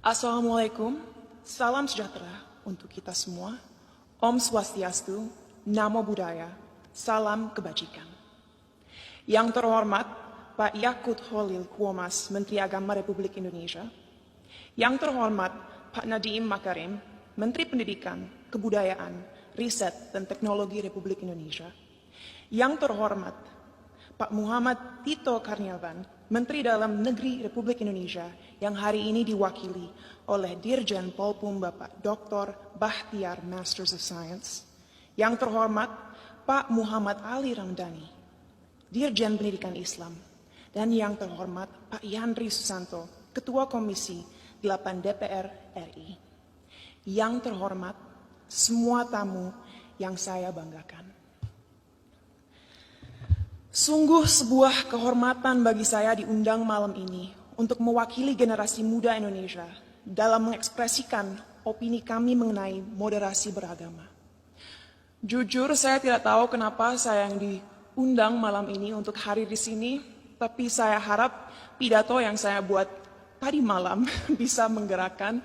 Assalamualaikum, salam sejahtera untuk kita semua. Om Swastiastu, Namo Buddhaya, salam kebajikan. Yang terhormat Pak Yakut Holil Kuomas, Menteri Agama Republik Indonesia. Yang terhormat Pak Nadiem Makarim, Menteri Pendidikan, Kebudayaan, Riset, dan Teknologi Republik Indonesia. Yang terhormat Pak Muhammad Tito Karnavian, Menteri Dalam Negeri Republik Indonesia, yang hari ini diwakili oleh Dirjen Polpum Bapak Dr. Bahtiar Masters of Science. Yang terhormat Pak Muhammad Ali Ramdhani, Dirjen Pendidikan Islam. Dan yang terhormat Pak Yandri Susanto, Ketua Komisi 8 DPR RI. Yang terhormat semua tamu yang saya banggakan. Sungguh sebuah kehormatan bagi saya diundang malam ini untuk mewakili generasi muda Indonesia dalam mengekspresikan opini kami mengenai moderasi beragama. Jujur saya tidak tahu kenapa saya yang diundang malam ini untuk hadir di sini, tapi saya harap pidato yang saya buat tadi malam bisa menggerakkan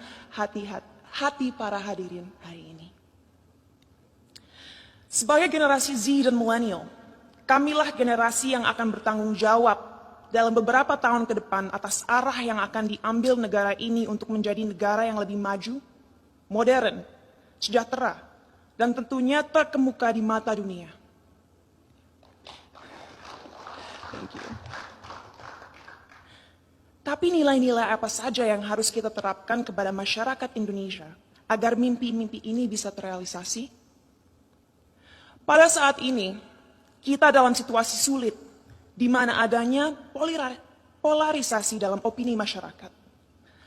hati para hadirin hari ini. Sebagai generasi Z dan milenial, kamilah generasi yang akan bertanggung jawab dalam beberapa tahun ke depan atas arah yang akan diambil negara ini untuk menjadi negara yang lebih maju, modern, sejahtera, dan tentunya terkemuka di mata dunia. Thank you. Tapi nilai-nilai apa saja yang harus kita terapkan kepada masyarakat Indonesia agar mimpi-mimpi ini bisa terrealisasi? Pada saat ini, kita dalam situasi sulit, di mana adanya polarisasi dalam opini masyarakat.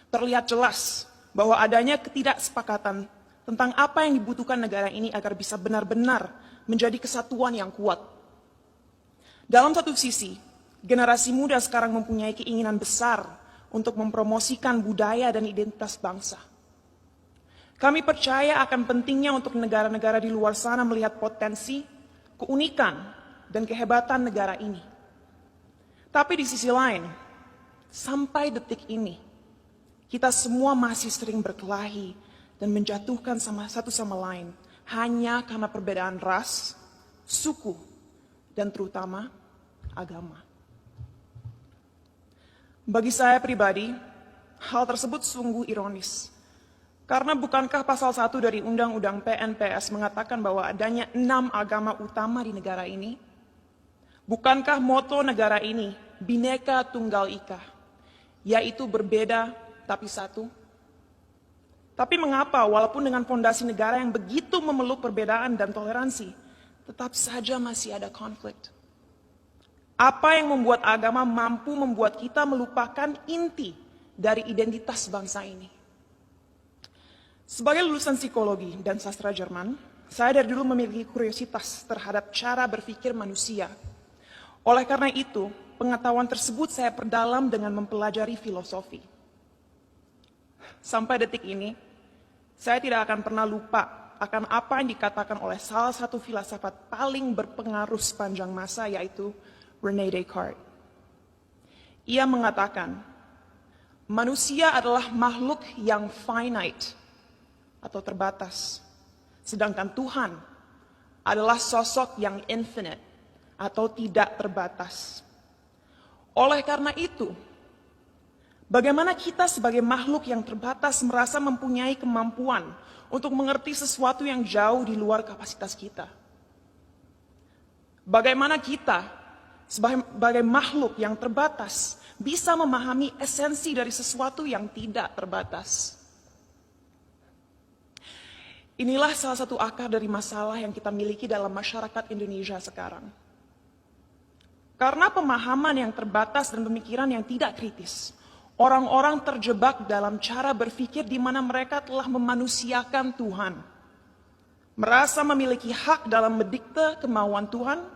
Terlihat jelas bahwa adanya ketidaksepakatan tentang apa yang dibutuhkan negara ini agar bisa benar-benar menjadi kesatuan yang kuat. Dalam satu sisi, generasi muda sekarang mempunyai keinginan besar untuk mempromosikan budaya dan identitas bangsa. Kami percaya akan pentingnya untuk negara-negara di luar sana melihat potensi, keunikan, dan kehebatan negara ini. Tapi di sisi lain, sampai detik ini, kita semua masih sering berkelahi dan menjatuhkan satu sama lain hanya karena perbedaan ras, suku, dan terutama agama. Bagi saya pribadi, hal tersebut sungguh ironis. Karena bukankah pasal 1 dari Undang-Undang PNPS mengatakan bahwa adanya 6 agama utama di negara ini? Bukankah moto negara ini Bhinneka Tunggal Ika, yaitu berbeda tapi satu? Tapi mengapa walaupun dengan fondasi negara yang begitu memeluk perbedaan dan toleransi, tetap saja masih ada konflik? Apa yang membuat agama mampu membuat kita melupakan inti dari identitas bangsa ini? Sebagai lulusan psikologi dan sastra Jerman, saya dari dulu memiliki kuriositas terhadap cara berpikir manusia. Oleh karena itu, pengetahuan tersebut saya perdalam dengan mempelajari filosofi. Sampai detik ini, saya tidak akan pernah lupa akan apa yang dikatakan oleh salah satu filsafat paling berpengaruh sepanjang masa, yaitu René Descartes. Ia mengatakan, manusia adalah makhluk yang finite atau terbatas, sedangkan Tuhan adalah sosok yang infinite atau tidak terbatas. Oleh karena itu, bagaimana kita sebagai makhluk yang terbatas merasa mempunyai kemampuan untuk mengerti sesuatu yang jauh di luar kapasitas kita? Bagaimana kita sebagai makhluk yang terbatas bisa memahami esensi dari sesuatu yang tidak terbatas? Inilah salah satu akar dari masalah yang kita miliki dalam masyarakat Indonesia sekarang. Karena pemahaman yang terbatas dan pemikiran yang tidak kritis, orang-orang terjebak dalam cara berpikir di mana mereka telah memanusiakan Tuhan. Merasa memiliki hak dalam mendikte kemauan Tuhan,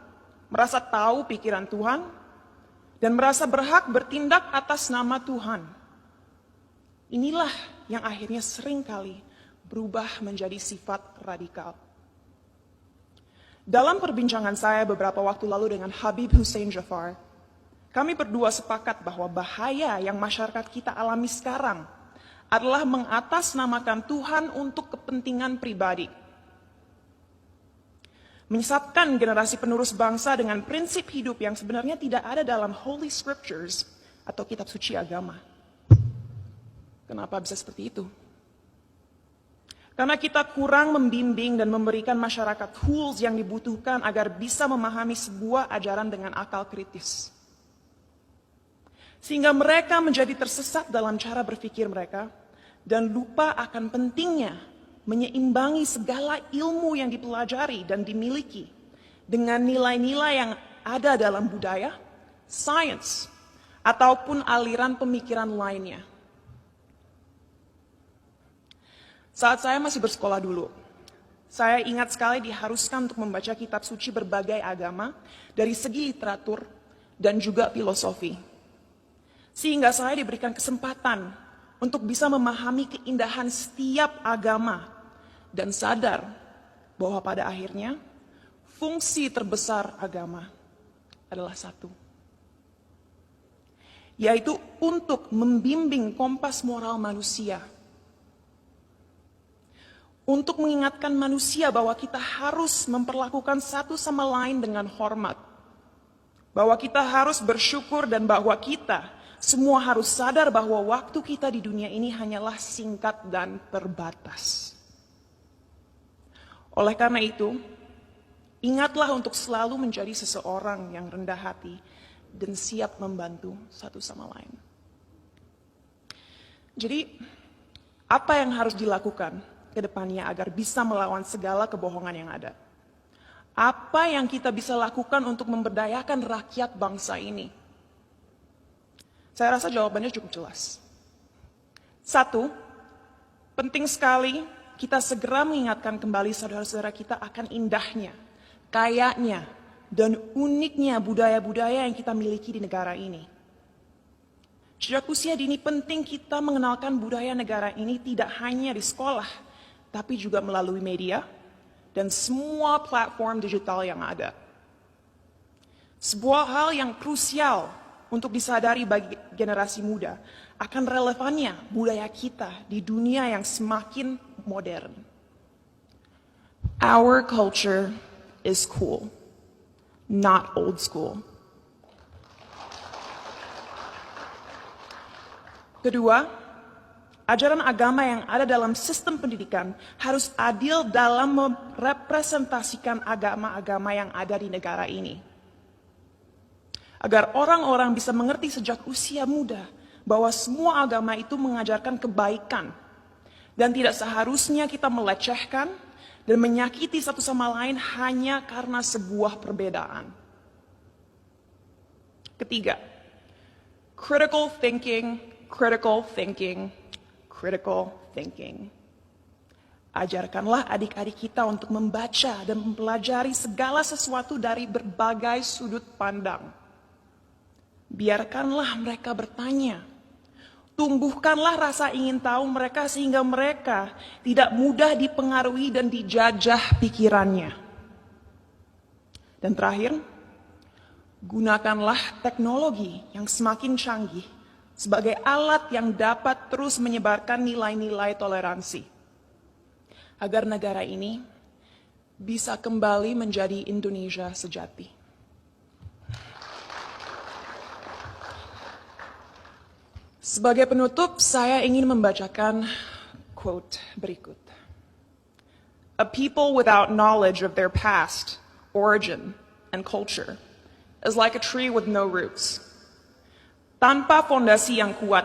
merasa tahu pikiran Tuhan, dan merasa berhak bertindak atas nama Tuhan. Inilah yang akhirnya seringkali berubah menjadi sifat radikal. Dalam perbincangan saya beberapa waktu lalu dengan Habib Hussein Jafar, kami berdua sepakat bahwa bahaya yang masyarakat kita alami sekarang adalah mengatasnamakan Tuhan untuk kepentingan pribadi. Menyesatkan generasi penerus bangsa dengan prinsip hidup yang sebenarnya tidak ada dalam Holy Scriptures atau kitab suci agama. Kenapa bisa seperti itu? Karena kita kurang membimbing dan memberikan masyarakat tools yang dibutuhkan agar bisa memahami sebuah ajaran dengan akal kritis. Sehingga mereka menjadi tersesat dalam cara berpikir mereka dan lupa akan pentingnya menyeimbangi segala ilmu yang dipelajari dan dimiliki dengan nilai-nilai yang ada dalam budaya, sains, ataupun aliran pemikiran lainnya. Saat saya masih bersekolah dulu, saya ingat sekali diharuskan untuk membaca kitab suci berbagai agama dari segi literatur dan juga filosofi. Sehingga saya diberikan kesempatan untuk bisa memahami keindahan setiap agama dan sadar bahwa pada akhirnya fungsi terbesar agama adalah satu, yaitu untuk membimbing kompas moral manusia. Untuk mengingatkan manusia bahwa kita harus memperlakukan satu sama lain dengan hormat. Bahwa kita harus bersyukur dan bahwa kita semua harus sadar bahwa waktu kita di dunia ini hanyalah singkat dan terbatas. Oleh karena itu, ingatlah untuk selalu menjadi seseorang yang rendah hati dan siap membantu satu sama lain. Jadi, apa yang harus dilakukan ke depannya agar bisa melawan segala kebohongan yang ada? Apa yang kita bisa lakukan untuk memberdayakan rakyat bangsa ini? Saya rasa jawabannya cukup jelas. Satu, penting sekali kita segera mengingatkan kembali saudara-saudara kita akan indahnya, kayanya, dan uniknya budaya-budaya yang kita miliki di negara ini. Sejak usia dini penting kita mengenalkan budaya negara ini tidak hanya di sekolah, tapi juga melalui media dan semua platform digital yang ada. Sebuah hal yang krusial untuk disadari bagi generasi muda akan relevannya budaya kita di dunia yang semakin modern. Our culture is cool, not old school. Kedua, ajaran agama yang ada dalam sistem pendidikan harus adil dalam merepresentasikan agama-agama yang ada di negara ini. Agar orang-orang bisa mengerti sejak usia muda bahwa semua agama itu mengajarkan kebaikan dan tidak seharusnya kita melecehkan dan menyakiti satu sama lain hanya karena sebuah perbedaan. Ketiga, critical thinking, critical thinking, critical thinking. Ajarkanlah adik-adik kita untuk membaca dan mempelajari segala sesuatu dari berbagai sudut pandang. Biarkanlah mereka bertanya. Tumbuhkanlah rasa ingin tahu mereka sehingga mereka tidak mudah dipengaruhi dan dijajah pikirannya. Dan terakhir, gunakanlah teknologi yang semakin canggih sebagai alat yang dapat terus menyebarkan nilai-nilai toleransi. Agar negara ini bisa kembali menjadi Indonesia sejati. Sebagai penutup, saya ingin membacakan quote berikut. A people without knowledge of their past, origin, and culture is like a tree with no roots. Tanpa fondasi yang kuat,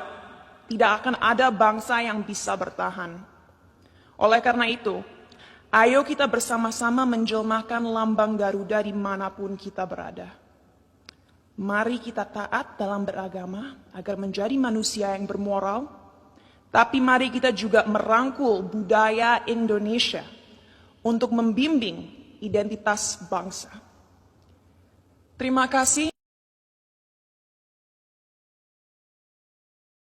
tidak akan ada bangsa yang bisa bertahan. Oleh karena itu, ayo kita bersama-sama menjelmakan lambang Garuda dimanapun kita berada. Mari kita taat dalam beragama agar menjadi manusia yang bermoral, tapi mari kita juga merangkul budaya Indonesia untuk membimbing identitas bangsa. Terima kasih.